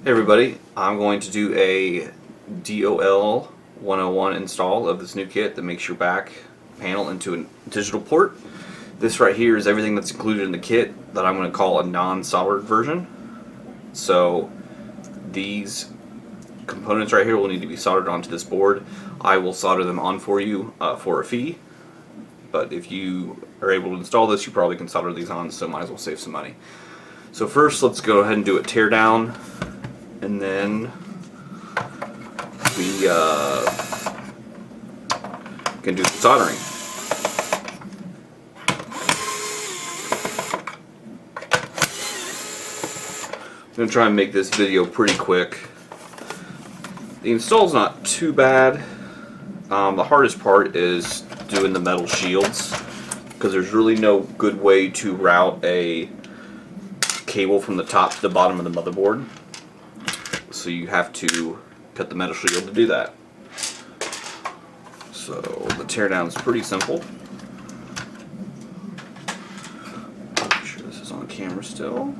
Hey everybody, I'm going to do a DOL 101 install of this new kit that makes your back panel into a digital port. This right here is everything that's included in the kit that I'm going to call a non-soldered version. So these components right here will need to be soldered onto this board. I will solder them on for you for a fee, but if you are able to install this, you probably can solder these on, so might as well save some money. So first, let's go ahead and do a teardown, and then we can do the soldering. I'm going to try and make this video pretty quick. The install's not too bad. The hardest part is doing the metal shields, because there's really no good way to route a cable from the top to the bottom of the motherboard. So you have to cut the metal shield to do that. So the teardown is pretty simple. Make sure this is on camera still.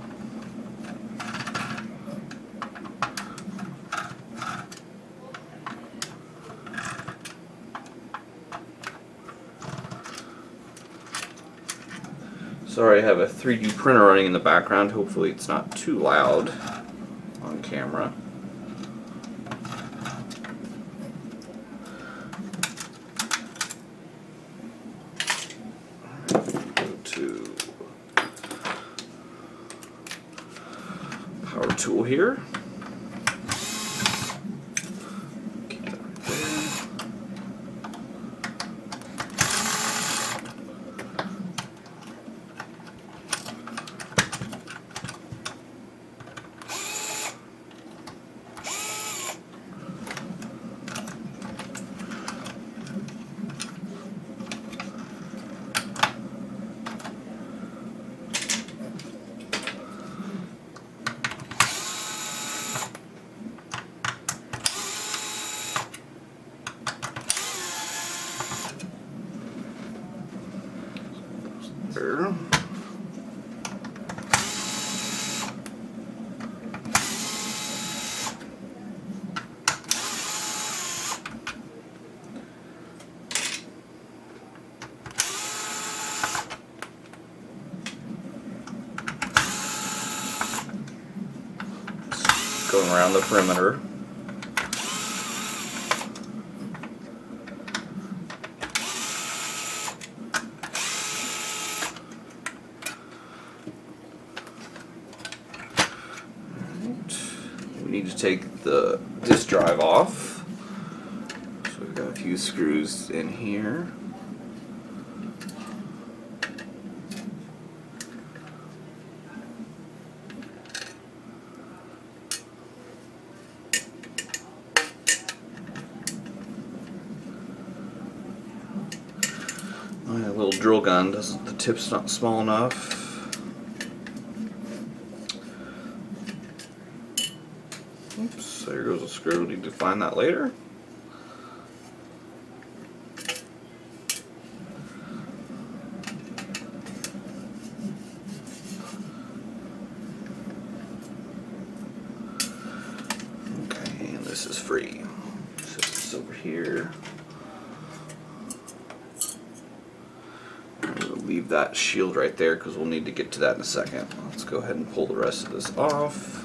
Sorry, I have a 3D printer running in the background. Hopefully it's not too loud on camera. Go to power tool here. Keep that right there. There. Going around the perimeter. We need to take the disk drive off. So we've got a few screws in here. My little drill gun doesn't, the tip's not small enough. Oops, there goes a screw. Need to find that later. Okay, and this is free. So this is over here. I'm going to leave that shield right there because we'll need to get to that in a second. Let's go ahead and pull the rest of this off.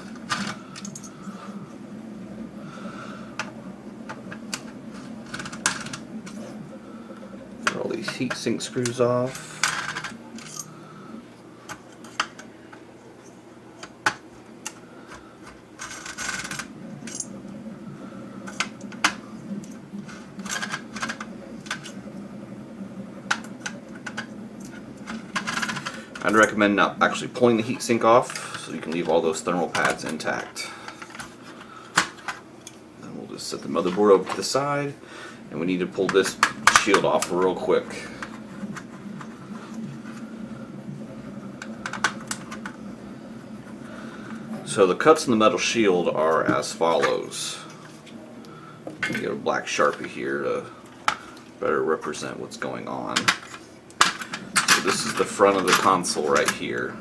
All these heat sink screws off. I'd recommend not actually pulling the heat sink off, so you can leave all those thermal pads intact. Then we'll just set the motherboard over to the side, and we need to pull this shield off real quick. So the cuts in the metal shield are as follows. Get a black Sharpie here to better represent what's going on. So this is the front of the console right here.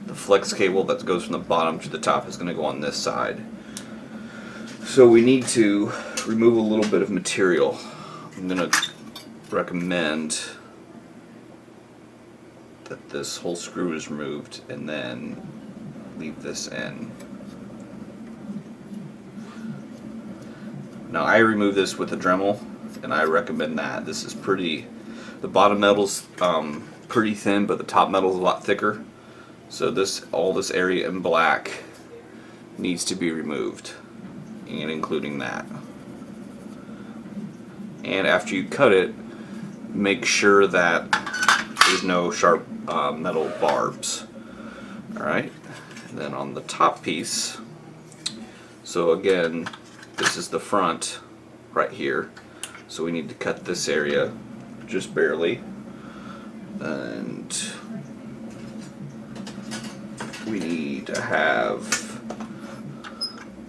The flex cable that goes from the bottom to the top is going to go on this side. So we need to remove a little bit of material. I'm going to recommend that this whole screw is removed and then leave this in. Now I remove this with a Dremel, and I recommend that. This is the bottom metal's pretty thin, but the top metal's a lot thicker. So all this area in black needs to be removed, and including that. And after you cut it, make sure that there's no sharp metal barbs. Alright, and then on the top piece, so again, this is the front right here, so we need to cut this area just barely, and we need to have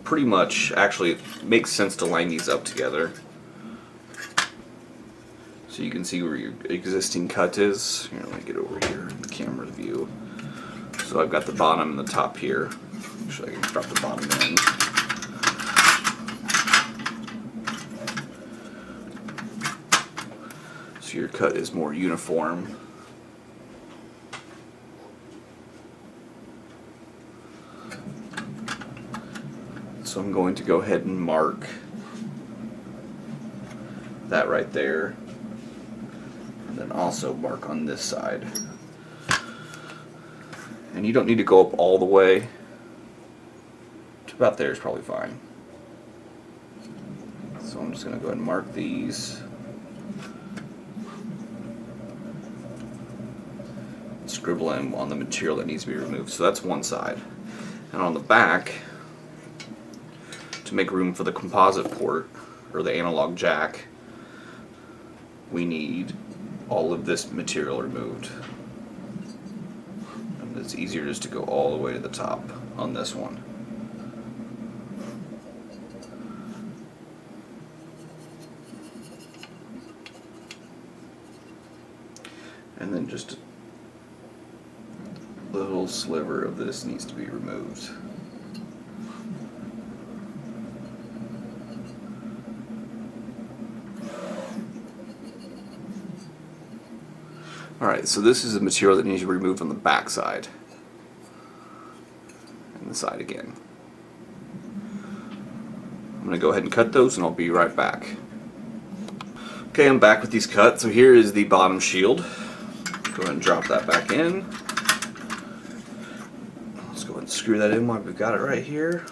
pretty much, actually it makes sense to line these up together so you can see where your existing cut is. Here, let me get over here in the camera view. So I've got the bottom and the top here. Actually, I can drop the bottom in. So your cut is more uniform. So I'm going to go ahead and mark that right there. And then also mark on this side. And you don't need to go up all the way. To about there is probably fine. So I'm just going to go ahead and mark these. Scribble in on the material that needs to be removed. So that's one side. And on the back, to make room for the composite port, or the analog jack, we need all of this material removed. And it's easier just to go all the way to the top on this one. And then just a little sliver of this needs to be removed. Alright, so this is the material that needs to be removed on the back side. And the side again. I'm going to go ahead and cut those and I'll be right back. Okay, I'm back with these cut. So here is the bottom shield. Go ahead and drop that back in. Let's go ahead and screw that in while we've got it right here.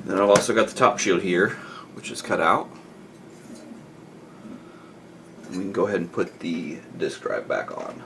Then I've also got the top shield here, which is cut out. And we can go ahead and put the disk drive back on.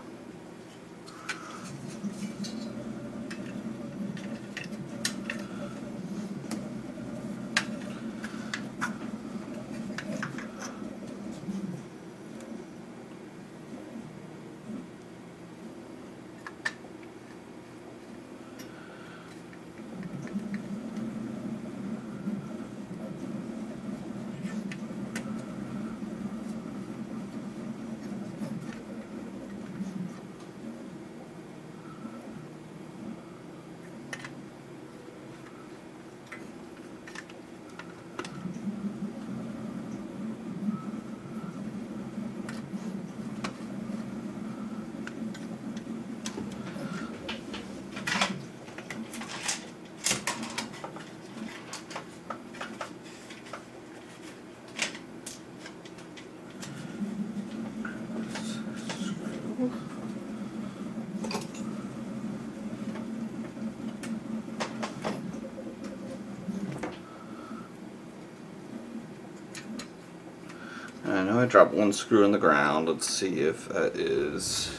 I know I dropped one screw in the ground. Let's see if that is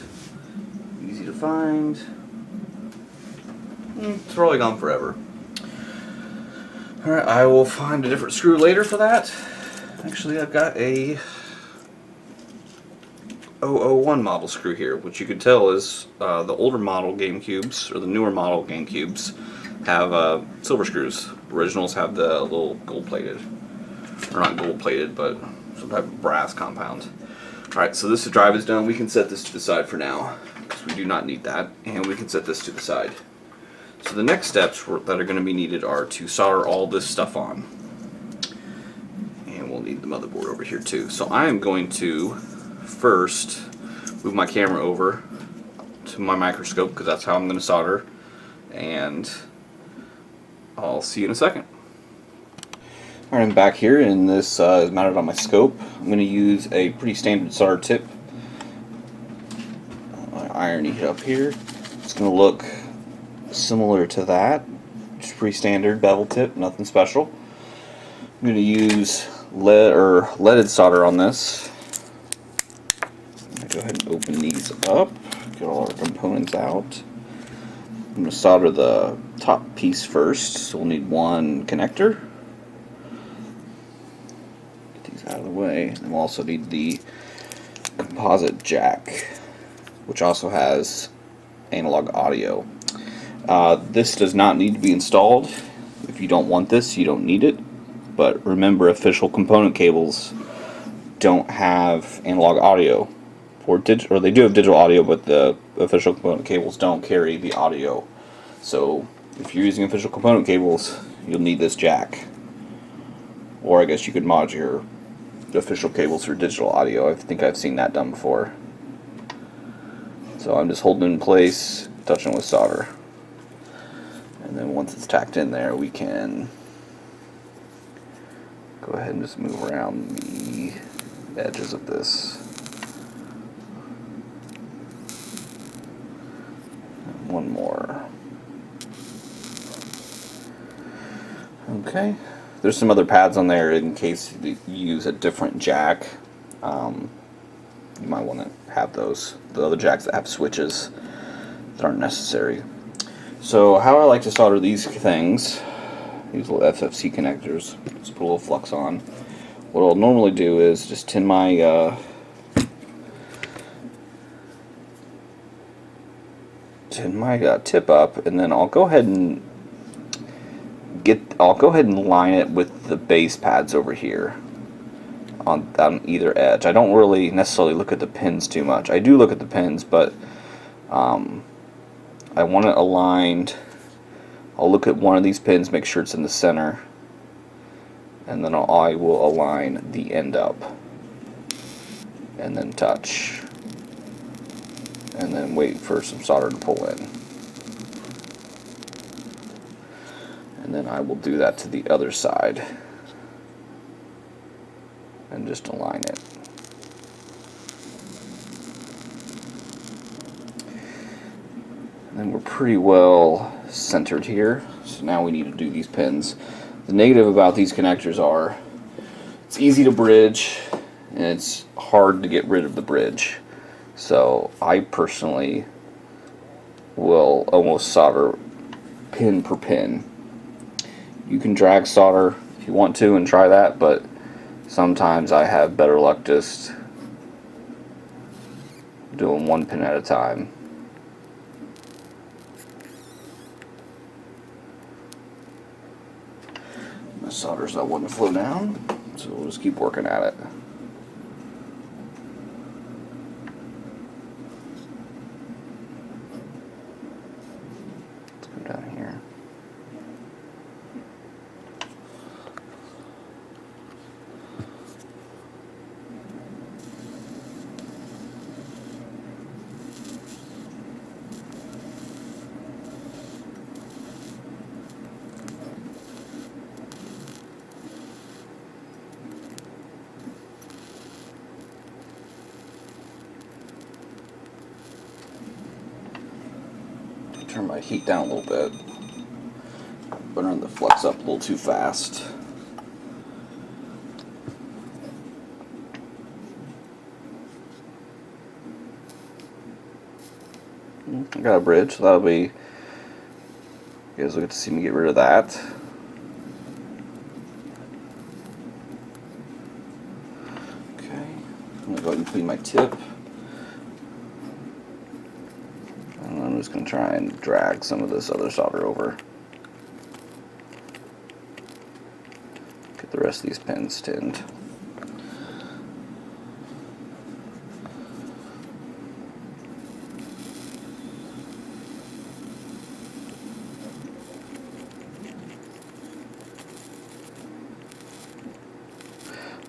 easy to find. It's probably gone forever. Alright, I will find a different screw later for that. Actually, I've got a GC101 model screw here, which you could tell is the older model Gamecubes, or the newer model Gamecubes, have silver screws. Originals have the little gold-plated, or not gold-plated, but some type of brass compound. Alright, so this drive is done. We can set this to the side for now, because we do not need that, and we can set this to the side. So the next steps that are going to be needed are to solder all this stuff on. And we'll need the motherboard over here too. So I am going to first move my camera over to my microscope, because that's how I'm going to solder, and I'll see you in a second. Alright, I'm back here, and this is mounted on my scope. I'm going to use a pretty standard solder tip. My iron heat up here. It's going to look similar to that. Just pretty standard bevel tip, nothing special. I'm going to use leaded solder on this. I'm going to go ahead and open these up, get all our components out. I'm going to solder the top piece first, so we'll need one connector. Get these out of the way. And we'll also need the composite jack, which also has analog audio. This does not need to be installed. If you don't want this, you don't need it. But remember, official component cables don't have analog audio, or they do have digital audio, but the official component cables don't carry the audio. So if you're using official component cables, you'll need this jack. Or I guess you could mod your official cables for digital audio. I think I've seen that done before. So I'm just holding it in place, touching with solder. And then once it's tacked in there, we can go ahead and just move around the edges of this. And one more. Okay. There's some other pads on there in case you use a different jack. You might want to have those. The other jacks that have switches that aren't necessary. So how I like to solder these things, these little FFC connectors, just put a little flux on. What I'll normally do is just tin my tip up, and then I'll go ahead and line it with the base pads over here on either edge. I don't really necessarily look at the pins too much. I do look at the pins, but I want it aligned. I'll look at one of these pins, make sure it's in the center, and then I will align the end up, and then touch, and then wait for some solder to pull in. And then I will do that to the other side and just align it. And then we're pretty well centered here. So now we need to do these pins. The negative about these connectors are it's easy to bridge and it's hard to get rid of the bridge. So I personally will almost solder pin per pin. You can drag solder if you want to and try that, but sometimes I have better luck just doing one pin at a time. The solder's not wanting to flow down, so we'll just keep working at it. Let's go down here. Turn my heat down a little bit. Burning the flux up a little too fast. I got a bridge, so that'll be. You guys will get to see me get rid of that. Okay, I'm gonna go ahead and clean my tip. just going to try and drag some of this other solder over. Get the rest of these pins tinned.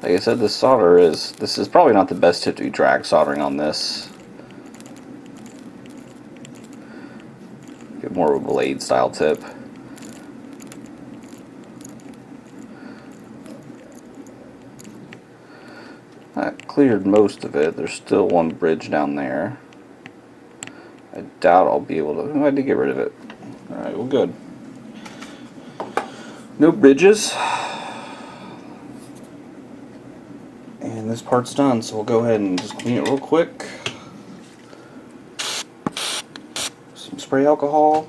Like I said, this is probably not the best tip to be drag soldering on this. Get more of a blade style tip. That cleared most of it. There's still one bridge down there. I doubt I'll be able to. I had to get rid of it. Alright, well, good. No bridges. And this part's done, so we'll go ahead and just clean it real quick. Some spray alcohol.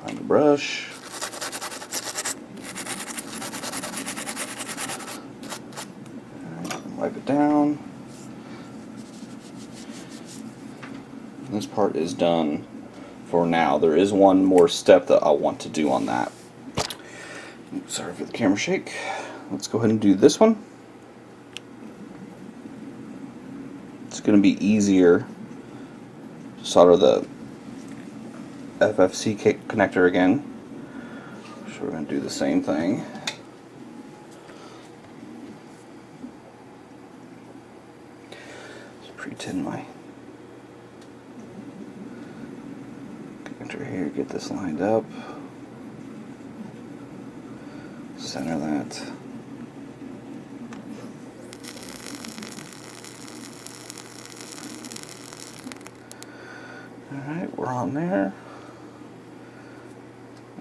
Find a brush. Wipe it down. This part is done for now. There is one more step that I want to do on that. Oops, sorry for the camera shake. Let's go ahead and do this one. It's going to be easier to solder the FFC connector again. So we're going to do the same thing. Just pre-tin my connector here, get this lined up. Center that. Alright, we're on there.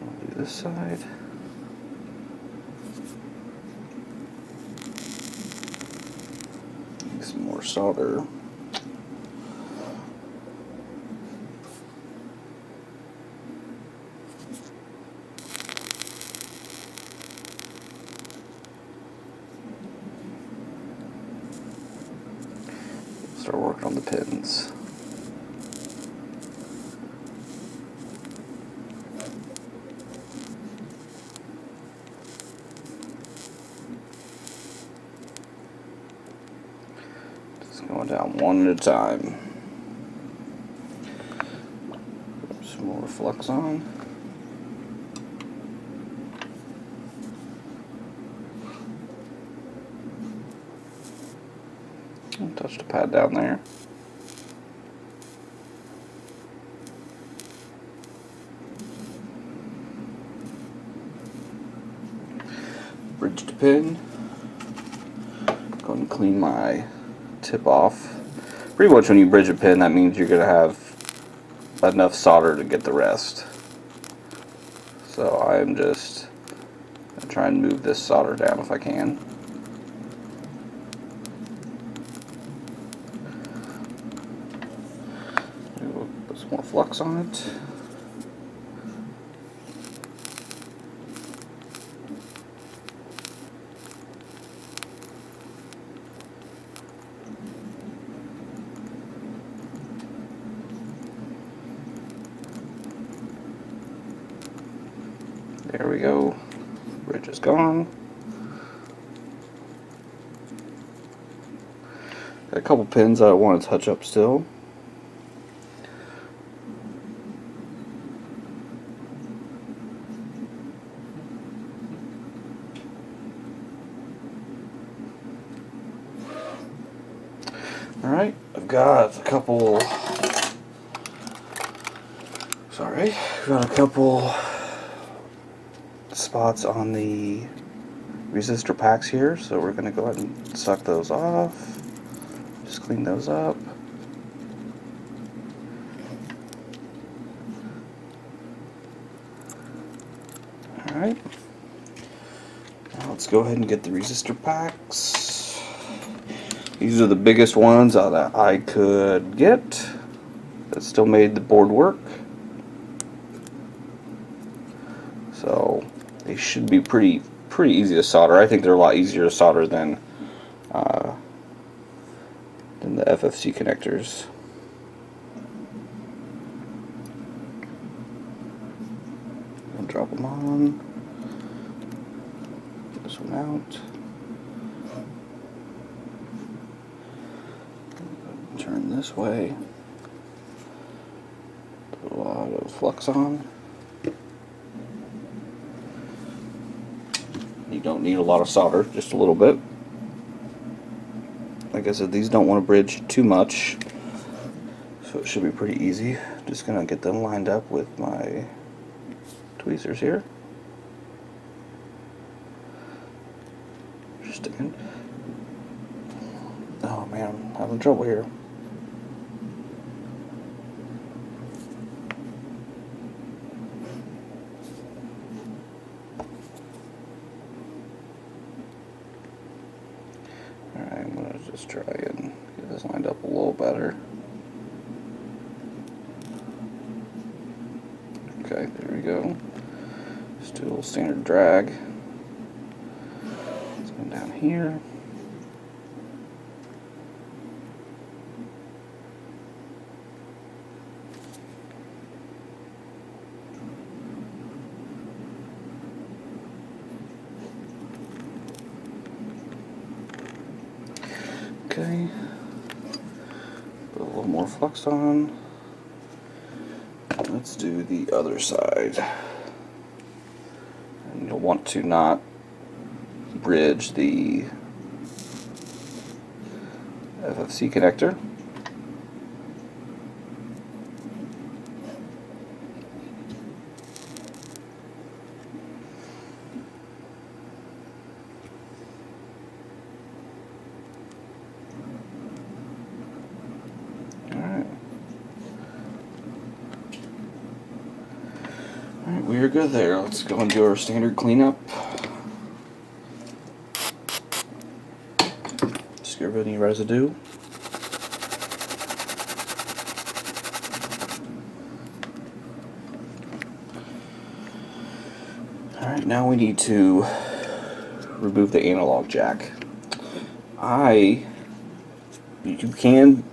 I'll do this side. Make some more solder. Start working on the pins. Just going down one at a time. Put some more flux on. Touch the pad down there. Bridge to pin. Go and clean my tip off. Pretty much when you bridge a pin, that means you're going to have enough solder to get the rest. So I'm just going to try and move this solder down if I can. Put some more flux on it. There we go. Bridge is gone. Got a couple pins I want to touch up still. Alright, I've got a couple. Sorry, I've got a couple spots on the resistor packs here, so we're going to go ahead and suck those off. Just clean those up. Alright, now let's go ahead and get the resistor packs. These are the biggest ones that I could get that still made the board work. So they should be pretty easy to solder. I think they're a lot easier to solder than the FFC connectors. drop them on. Get this one out. Turn this way. Put a lot of flux on. You don't need a lot of solder, just a little bit. Like I said, these don't want to bridge too much, so it should be pretty easy. Just gonna get them lined up with my tweezers here. Just sticking. Oh man, I'm having trouble here. Alright, I'm gonna just try and get this lined up a little better. Okay, there we go. Just do a little standard drag. Let's go down here. Okay. Put a little more flux on. Let's do the other side. And you'll want to not bridge the FFC connector. Alright, we are good there. Let's go and do our standard cleanup. Just get rid of any residue. Alright, now we need to remove the analog jack. You can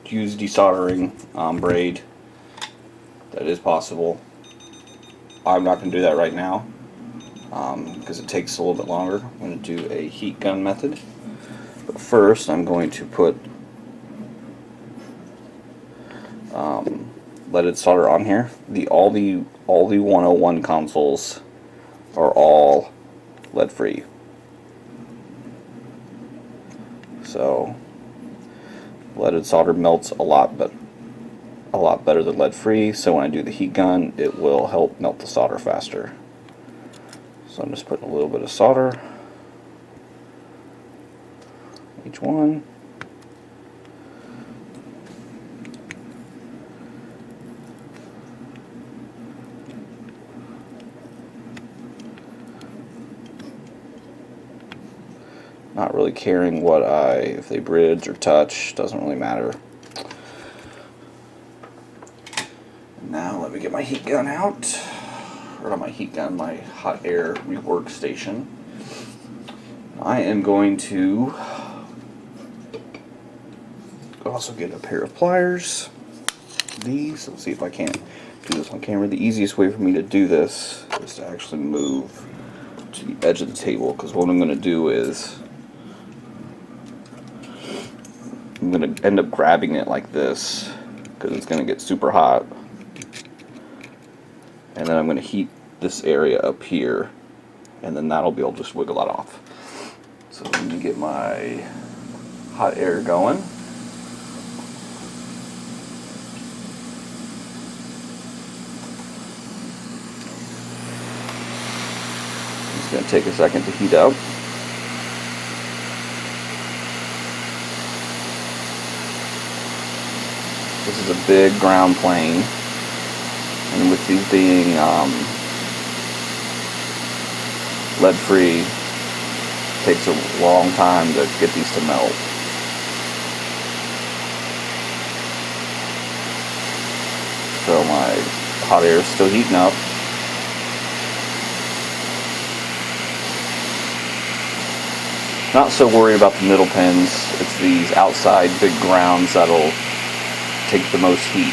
use desoldering braid. That is possible. I'm not going to do that right now because it takes a little bit longer. I'm going to do a heat gun method. But first I'm going to put leaded solder on here. All the 101 consoles are all lead free. So leaded solder melts a lot better than lead free, so when I do the heat gun it will help melt the solder faster. So I'm just putting a little bit of solder each one. Not really caring if they bridge or touch, doesn't really matter. Now let me get my heat gun out, or not my heat gun, my hot air rework station. I am going to also get a pair of pliers. These, let's see if I can't do this on camera. The easiest way for me to do this is to actually move to the edge of the table, because what I'm going to do is I'm going to end up grabbing it like this because it's going to get super hot. And then I'm going to heat this area up here, and then that'll be able to just wiggle that off. So let me get my hot air going. It's going to take a second to heat up. This is a big ground plane, and with these being lead free, it takes a long time to get these to melt. So my hot air is still heating up. Not so worried about the middle pins, it's these outside big grounds that'll take the most heat.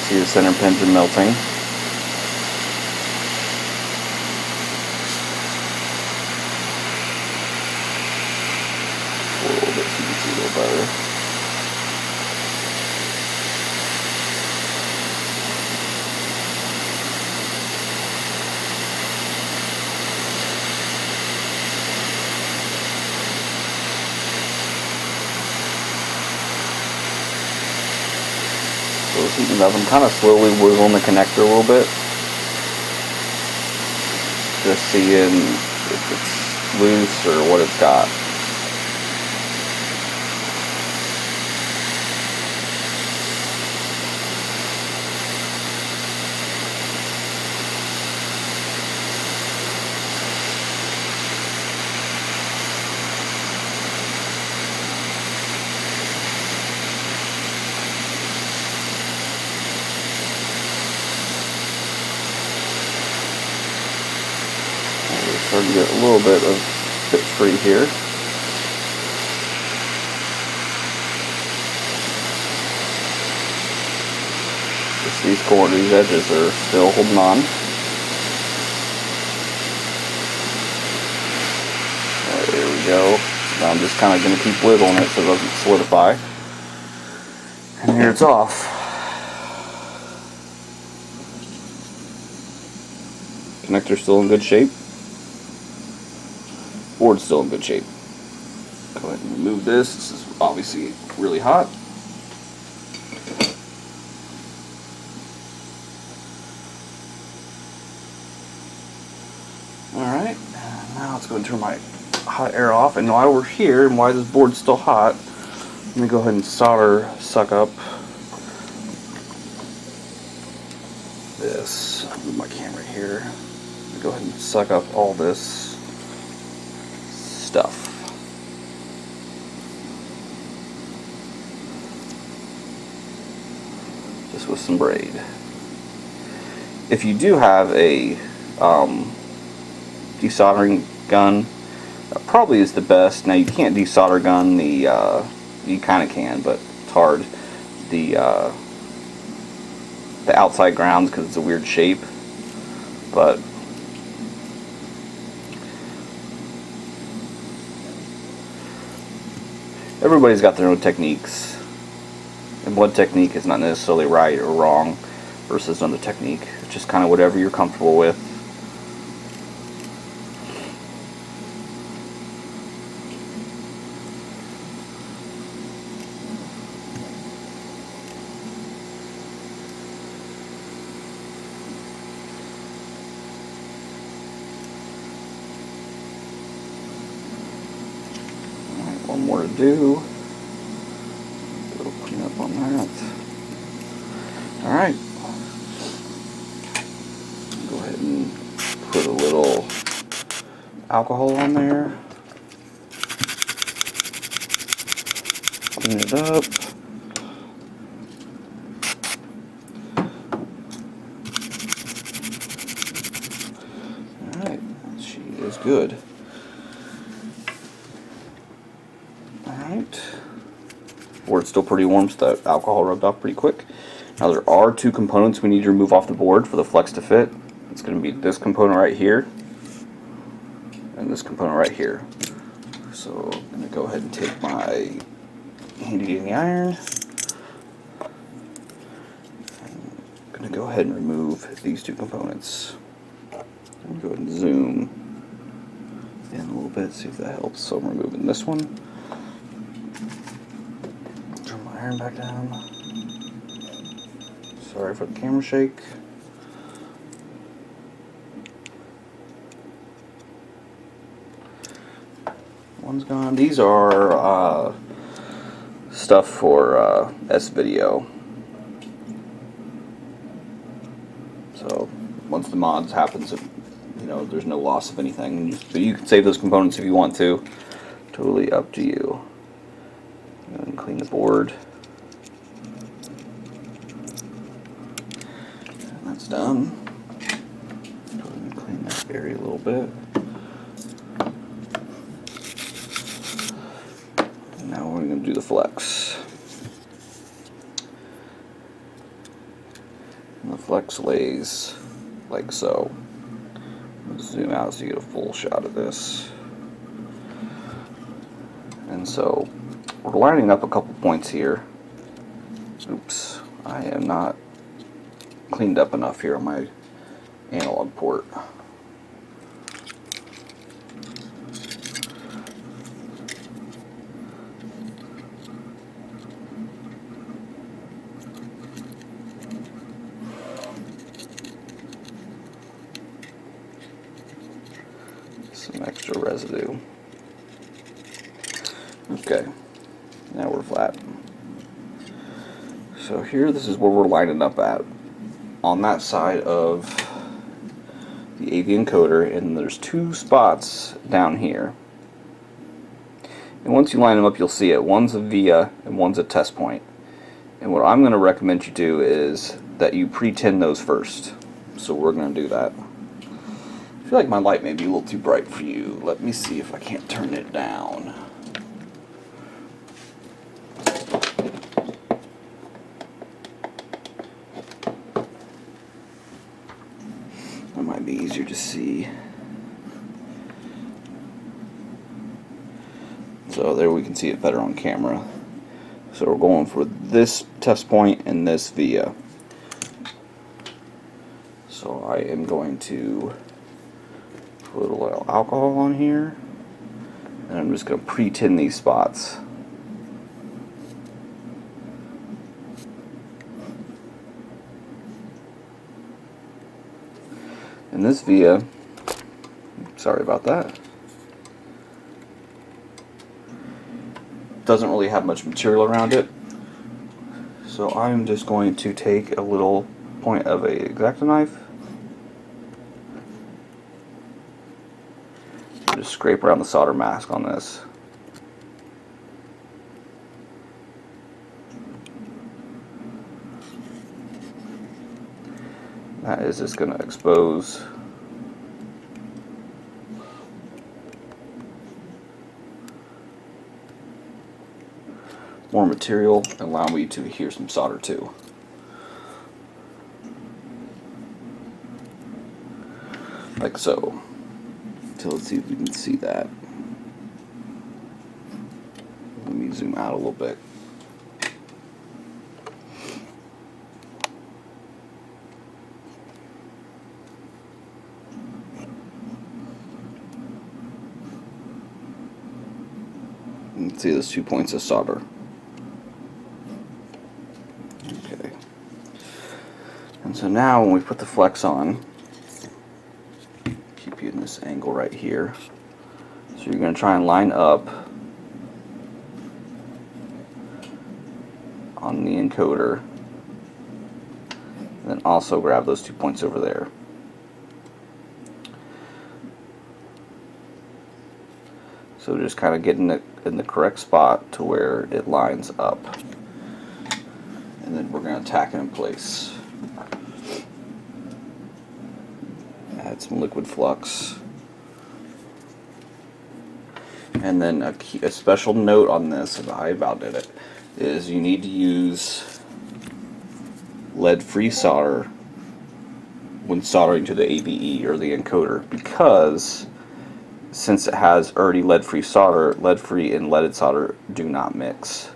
See the center pins are melting. A little bit so you can see a little better. So it's heating up. I'm kind of slowly wiggling the connector a little bit, just seeing if it's loose or what it's got. Starting to get a little bit of fit free here. Just these edges are still holding on. There we go. Now I'm just kind of going to keep wiggling it so it doesn't solidify. And here it's off. Connector's still in good shape. Board's still in good shape. Go ahead and remove this. This is obviously really hot. Alright, now let's go and turn my hot air off. And while we're here, and while this board's still hot, let me go ahead and suck up this. I'll move my camera here. Let me go ahead and suck up all this stuff. Just with some braid. If you do have a desoldering gun, that probably is the best. Now you can't desolder gun the you kind of can, but it's hard. The outside grounds because it's a weird shape, but everybody's got their own techniques, and one technique is not necessarily right or wrong versus another technique. It's just kind of whatever you're comfortable with. One more to do. A little cleanup on that. Alright. Go ahead and put a little alcohol on there. Clean it up. Alright. She is good. Board's still pretty warm, so that alcohol rubbed off pretty quick. Now there are two components we need to remove off the board for the flex to fit. It's going to be this component right here and this component right here. So I'm going to go ahead and take my handy dandy iron. I'm going to go ahead and remove these two components. I'm going to go ahead and zoom in a little bit, see if that helps. So I'm removing this one. Iron back down. Sorry for the camera shake. One's gone. These are stuff for S-Video. So once the mods happens, there's no loss of anything. But you can save those components if you want to. Totally up to you. Go ahead and clean the board. Done. Go ahead and clean this area a little bit. And now we're going to do the flex. flex lays like so. Zoom out so you get a full shot of this. And so we're lining up a couple points here. Oops, I am not cleaned up enough here on my analog port. Some extra residue. Okay, now we're flat. So here, this is where we're lining up at. On that side of the AV encoder, and there's two spots down here. And once you line them up, you'll see it. One's a via and one's a test point. And what I'm going to recommend you do is that you pre-tin those first. So we're going to do that. I feel like my light may be a little too bright for you. Let me see if I can't turn it down. That might be easier to see. So there we can see it better on camera. So we're going for this test point and this via. So I am going to put a little alcohol on here, and I'm just going to pre-tin these spots. And this via, sorry about that, doesn't really have much material around it, so I'm just going to take a little point of a X-Acto knife, just scrape around the solder mask on this. That is just going to expose more material and allow me to adhere some solder too. Like so. So let's see if we can see that. Let me zoom out a little bit. You can see those 2 points of solder. Okay. And so now when we put the flex on, keep you in this angle right here. So you're going to try and line up on the encoder, and then also grab those 2 points over there. So just kind of getting it in the correct spot to where it lines up. And then we're going to tack it in place. Add some liquid flux. And then a special note on this, and I about did it, is you need to use lead-free solder when soldering to the AVE or the encoder, because since it has already lead-free solder, lead-free and leaded solder do not mix.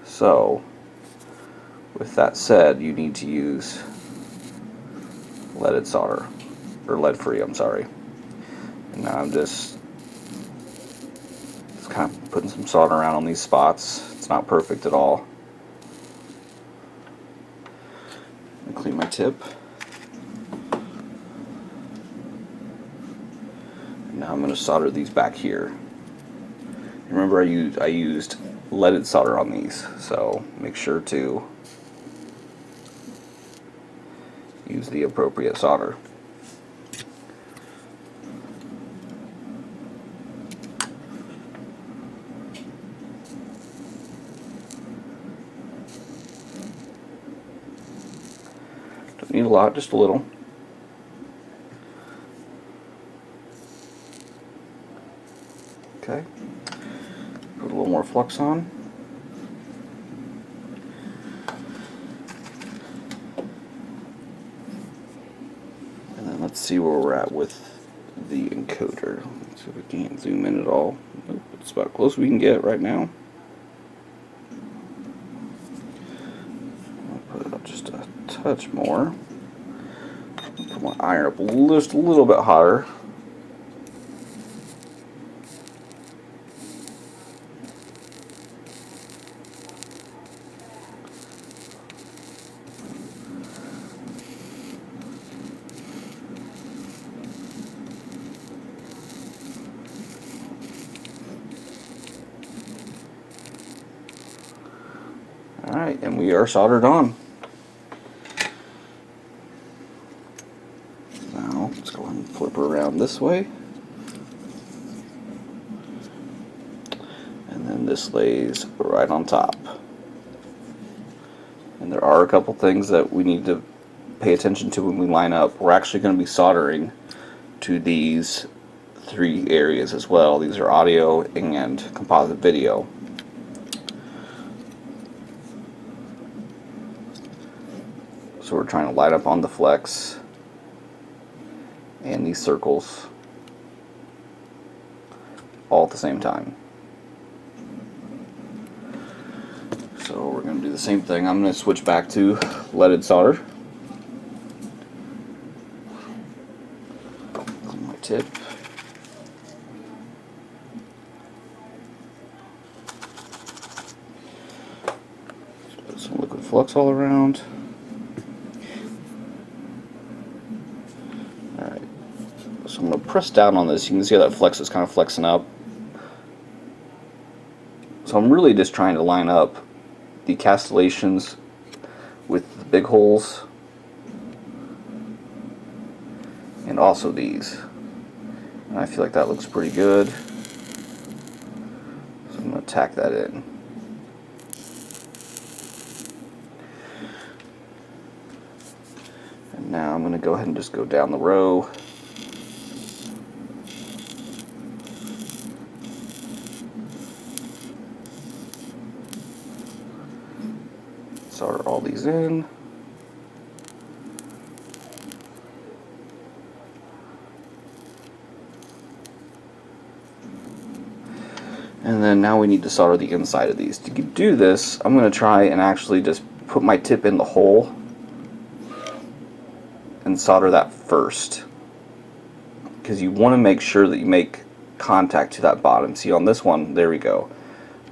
So, with that said, you need to use leaded solder, or lead-free, I'm sorry. And now I'm just kind of putting some solder around on these spots. It's not perfect at all. And clean my tip. Now I'm going to solder these back here. Remember, I used leaded solder on these, so make sure to use the appropriate solder. Don't need a lot, just a little. Okay, put a little more flux on. see where we're at with the encoder. Let's see if we can't zoom in at all. Nope, it's about close we can get right now. I'll put it up just a touch more. Put my iron up just a little bit hotter. Alright, and we are soldered on. Now, let's go ahead and flip her around this way. And then this lays right on top. And there are a couple things that we need to pay attention to when we line up. We're actually going to be soldering to these 3 areas as well. These are audio and composite video. So we're trying to light up on the flex and these circles all at the same time. So we're going to do the same thing. I'm going to switch back to leaded solder. Clean my tip. Put some liquid flux all around. So I'm going to press down on this. You can see how that flex is kind of flexing up. So I'm really just trying to line up the castellations with the big holes and also these. And I feel like that looks pretty good. So I'm going to tack that in. And now I'm going to go ahead and just go down the row. Solder all these in. And then now we need to solder the inside of these. To do this, I'm going to try and actually just put my tip in the hole and solder that first. Because you want to make sure that you make contact to that bottom. See, on this one, there we go.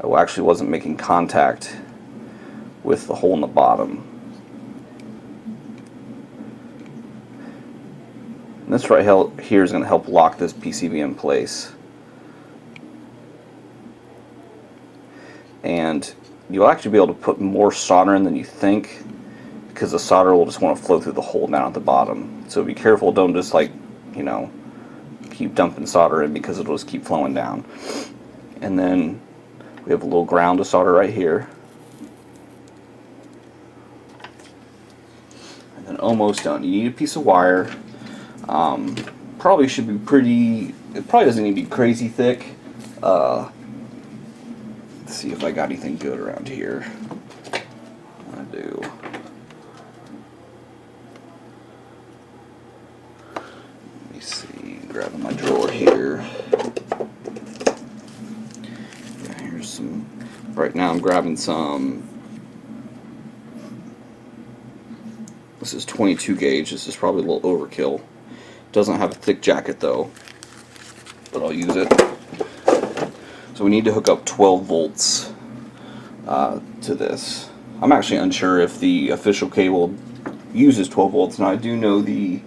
I actually wasn't making contact with the hole in the bottom. And this right here is going to help lock this PCB in place. And you'll actually be able to put more solder in than you think, because the solder will just want to flow through the hole down at the bottom. So be careful, don't just keep dumping solder in, because it'll just keep flowing down. And then we have a little ground to solder right here. And then almost done. You need a piece of wire. Probably should be pretty, it probably doesn't need to be crazy thick. Let's see if I got anything good around here. I do. Let me see, grabbing my drawer here. Yeah, here's some, right now I'm grabbing some, this is 22 gauge, this is probably a little overkill. Doesn't have a thick jacket though, but I'll use it. So we need to hook up 12 volts to this. I'm actually unsure if the official cable uses 12 volts, and I do know the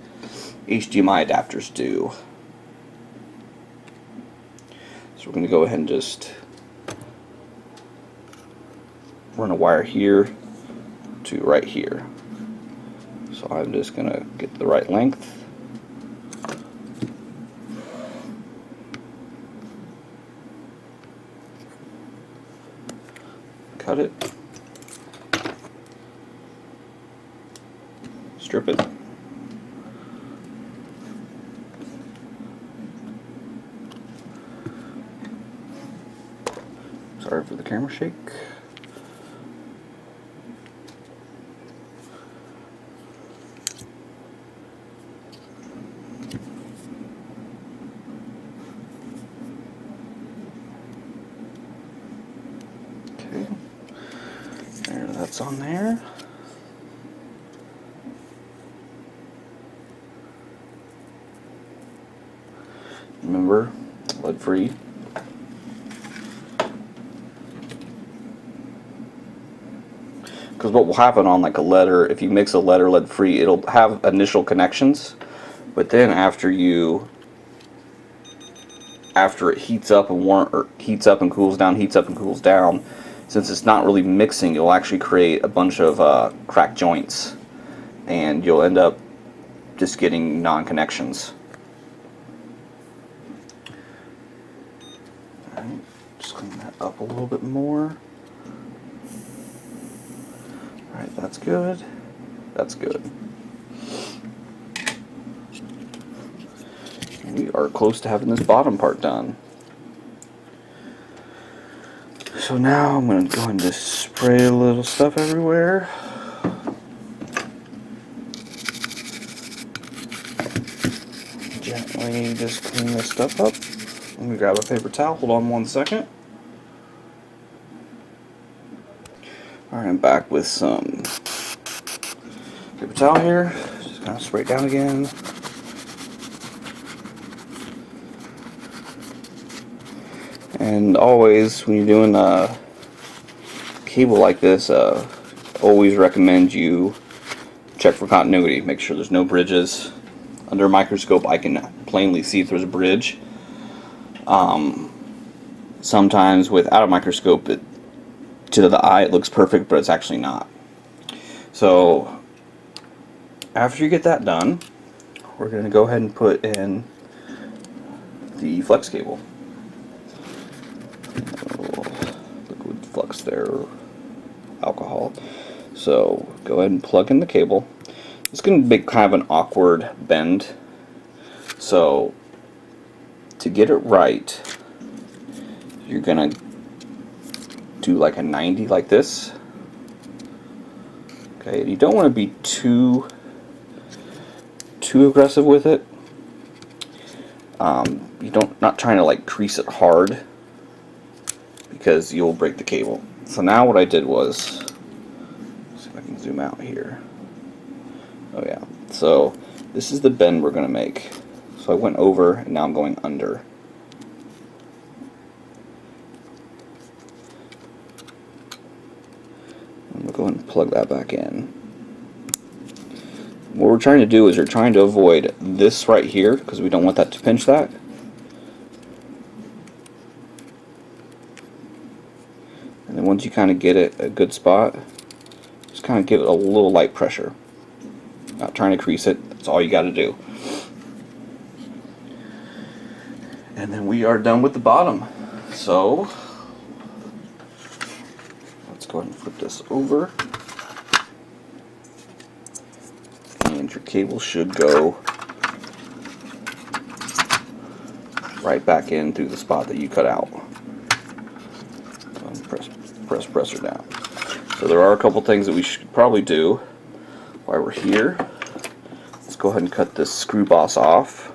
HDMI adapters do. So we're going to go ahead and just run a wire here to right here. So I'm just going to get the right length. Cut it, strip it, sorry for the camera shake. That's on there. Remember, lead free. Because what will happen on like a letter, if you mix a letter lead free, it'll have initial connections, but then after it heats up and cools down, since it's not really mixing, it'll actually create a bunch of cracked joints, and you'll end up just getting non-connections. Alright, just clean that up a little bit more. Alright, that's good. That's good. We are close to having this bottom part done. So now I'm going to go ahead and just spray a little stuff everywhere. Gently just clean this stuff up. Let me grab a paper towel. Hold on 1 second. Alright, I'm back with some paper towel here. Just kind of spray it down again. And always, when you're doing a cable like this, always recommend you check for continuity. Make sure there's no bridges. Under a microscope, I can plainly see if there's a bridge. Sometimes without a microscope, to the eye it looks perfect, but it's actually not. So after you get that done, we're going to go ahead and put in the flex cable. Liquid flux there, alcohol. So go ahead and plug in the cable. It's going to be kind of an awkward bend. So to get it right, you're going to do like a 90 like this. Okay, you don't want to be too aggressive with it. Not trying to like crease it hard, because you'll break the cable. So now what I did was, let's see if I can zoom out here. Oh yeah. So this is the bend we're going to make. So I went over and now I'm going under. I'm going to go ahead and plug that back in. What we're trying to do is we're trying to avoid this right here, because we don't want that to pinch that. And then once you kind of get it a good spot, just kind of give it a little light pressure. Not trying to crease it, that's all you got to do. And then we are done with the bottom. So let's go ahead and flip this over. And your cable should go right back in through the spot that you cut out. Press her down. So there are a couple things that we should probably do while we're here. Let's go ahead and cut this screw boss off.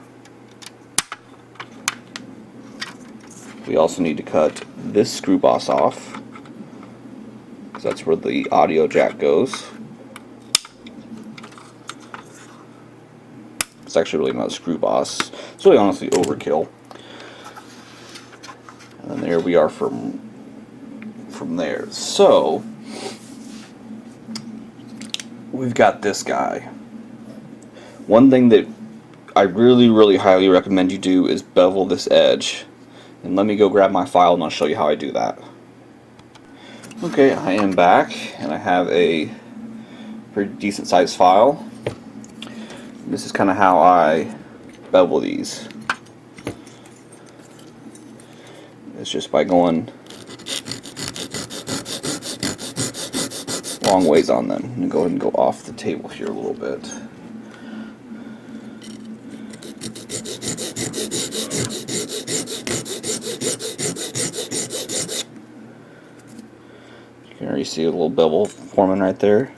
We also need to cut this screw boss off, because that's where the audio jack goes. It's actually really not a screw boss. It's really honestly overkill. And then there we are from there. So we've got this guy. One thing that I really highly recommend you do is bevel this edge. And let me go grab my file and I'll show you how I do that. Okay, I am back and I have a pretty decent sized file. This is kind of how I bevel these. It's just by going long ways on them. I'm going to go ahead and go off the table here a little bit. You can already see a little bevel forming right there.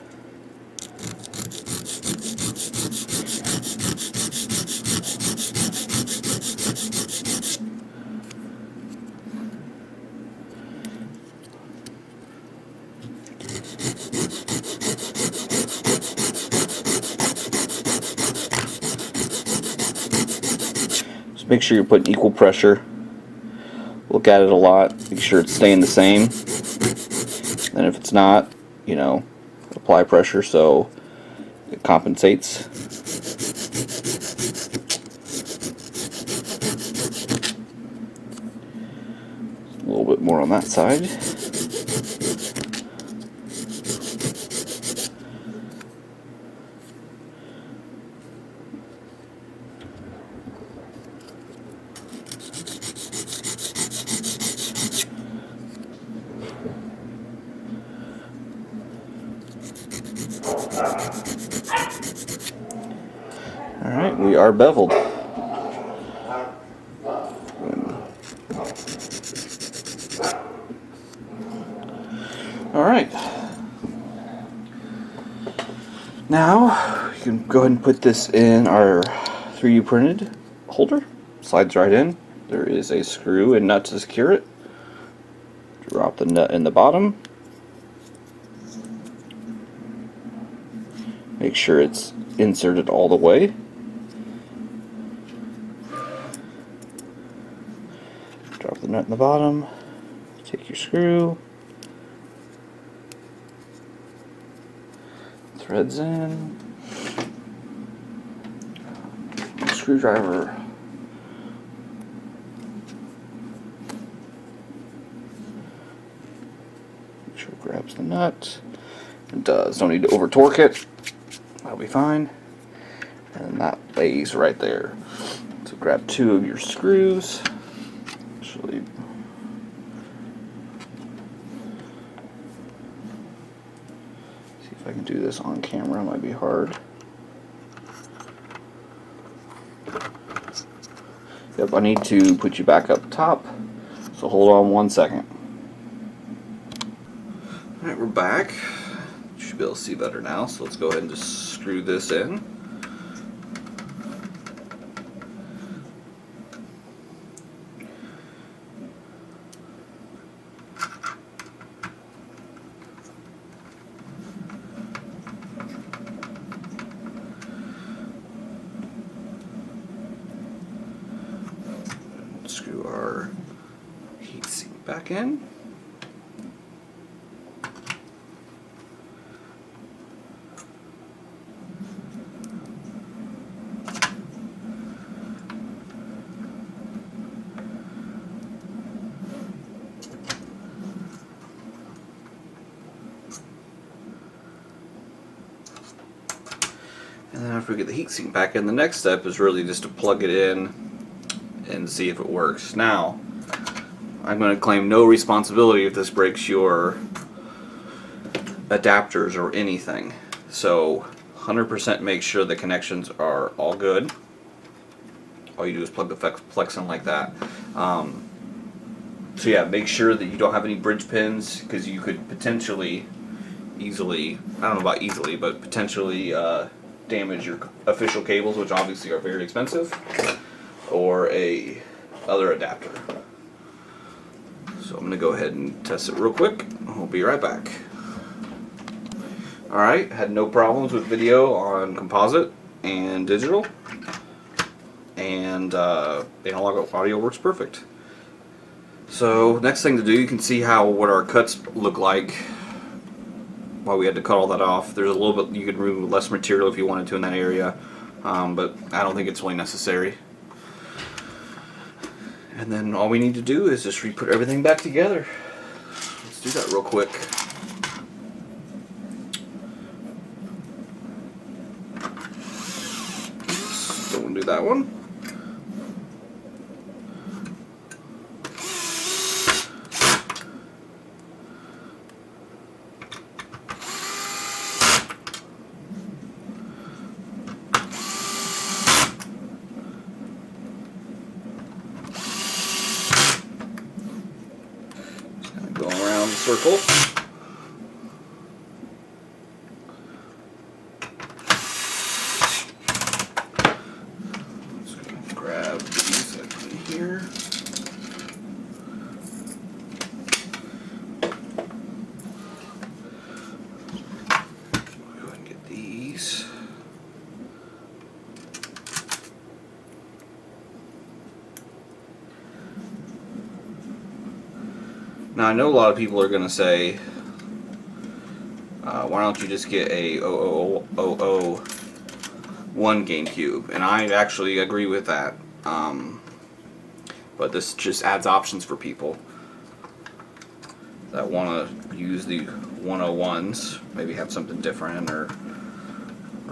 make sure you're putting equal pressure. Look at it a lot, make sure it's staying the same. And if it's not, you know, apply pressure so it compensates. A little bit more on that side. Alright, we are beveled. Alright. Now, you can go ahead and put this in our 3D printed holder. Slides right in. There is a screw and nut to secure it. Drop the nut in the bottom. Make sure it's inserted all the way. Drop the nut in the bottom. Take your screw. Threads in. Screwdriver. Make sure it grabs the nut. It does. Don't need to over torque it. That'll be fine. And that lays right there. So grab 2 of your screws. Actually, see if I can do this on camera. It might be hard. Yep, I need to put you back up top. So hold on 1 second. Alright, we're back. You should be able to see better now. So let's go ahead and just screw this in. Screw our heatsink back in. And then after we get the heatsink back in, the next step is really just to plug it in and see if it works. Now, I'm going to claim no responsibility if this breaks your adapters or anything. So 100% make sure the connections are all good. All you do is plug the flex in like that. So yeah, make sure that you don't have any bridge pins, because you could potentially easily, I don't know about easily, but potentially damage your official cables, which obviously are very expensive, or a other adapter. So I'm going to go ahead and test it real quick. We'll be right back. Alright, had no problems with video on composite and digital, and analog audio works perfect. So next thing to do, you can see what our cuts look like. Why we had to cut all that off. There's a little bit, you could remove less material if you wanted to in that area, but I don't think it's really necessary. And then all we need to do is just re-put everything back together. Let's do that real quick. Oops, don't want to do that one. Circle. Just gonna grab these in here. Go ahead and get these. Now I know a lot of people are going to say, why don't you just get a 0001 Gamecube? And I actually agree with that. But this just adds options for people that want to use the 101s, maybe have something different or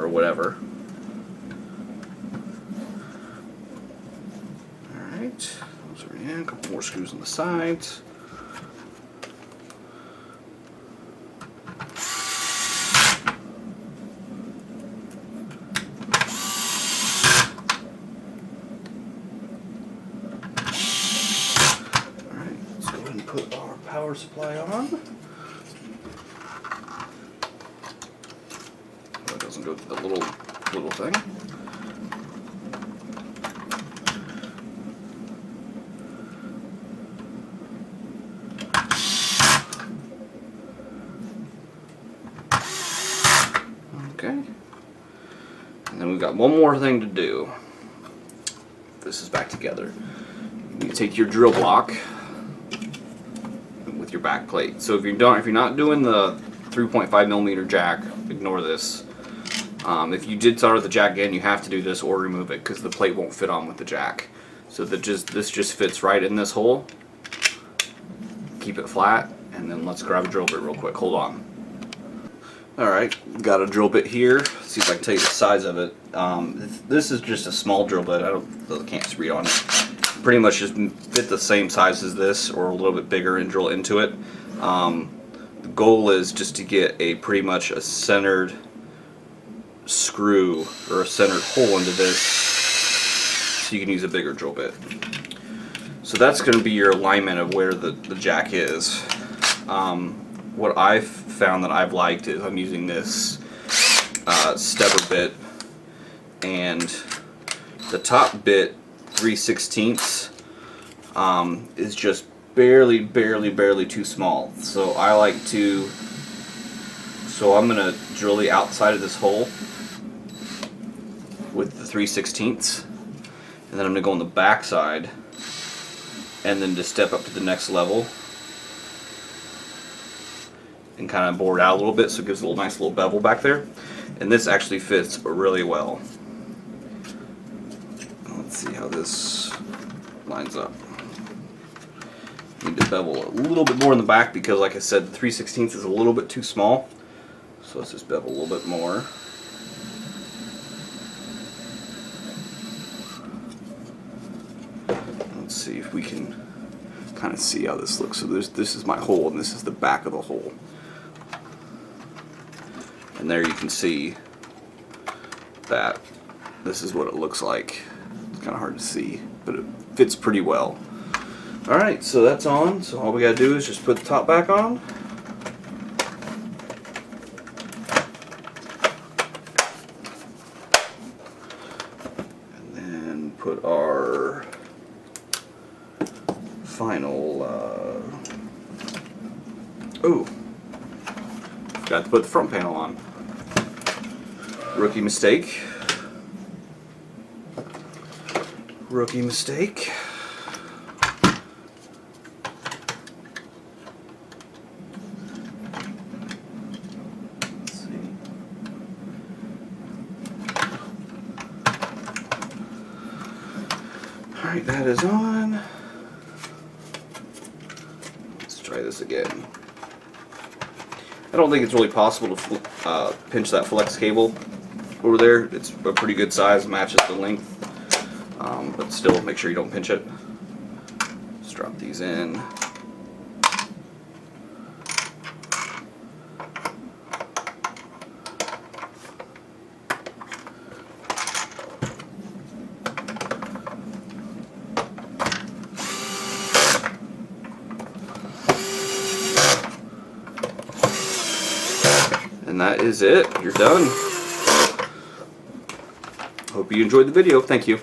whatever. Alright, those are in. A couple more screws on the sides. Put our power supply on. That doesn't go through the little thing. Okay. And then we've got one more thing to do. This is back together. You take your drill block with your back plate. So if you're not doing the 3.5mm jack, ignore this. If you did solder the jack in, you have to do this or remove it because the plate won't fit on with the jack. So this just fits right in this hole. Keep it flat, and then let's grab a drill bit real quick. Hold on. Alright, got a drill bit here. Let's see if I can tell you the size of it. This is just a small drill bit. I can't read on it. Pretty much just fit the same size as this or a little bit bigger and drill into it. The goal is just to get pretty much a centered screw or a centered hole into this so you can use a bigger drill bit. So that's going to be your alignment of where the jack is. What I've found that I've liked is I'm using this stepper bit, and the top bit 3/16 is just barely too small. So I'm gonna drill the outside of this hole with the 3/16, and then I'm gonna go on the back side and then just step up to the next level and kind of bore it out a little bit so it gives a nice little bevel back there. And this actually fits really well. Let's see how this lines up. Need to bevel a little bit more in the back because, like I said, the 3/16 is a little bit too small. So let's just bevel a little bit more. Let's see if we can kind of see how this looks. So this is my hole, and this is the back of the hole. And there you can see that this is what it looks like. It's kind of hard to see, but it fits pretty well. Alright, so that's on. So all we gotta do is just put the top back on. And then put our final, forgot to put the front panel on. Rookie mistake. Rookie mistake. Let's see. Alright, that is on. Let's try this again. I don't think it's really possible to pinch that flex cable over there. It's a pretty good size, matches the length, but still make sure you don't pinch it. Just drop these in. And that is it. You're done. Hope you enjoyed the video. Thank you.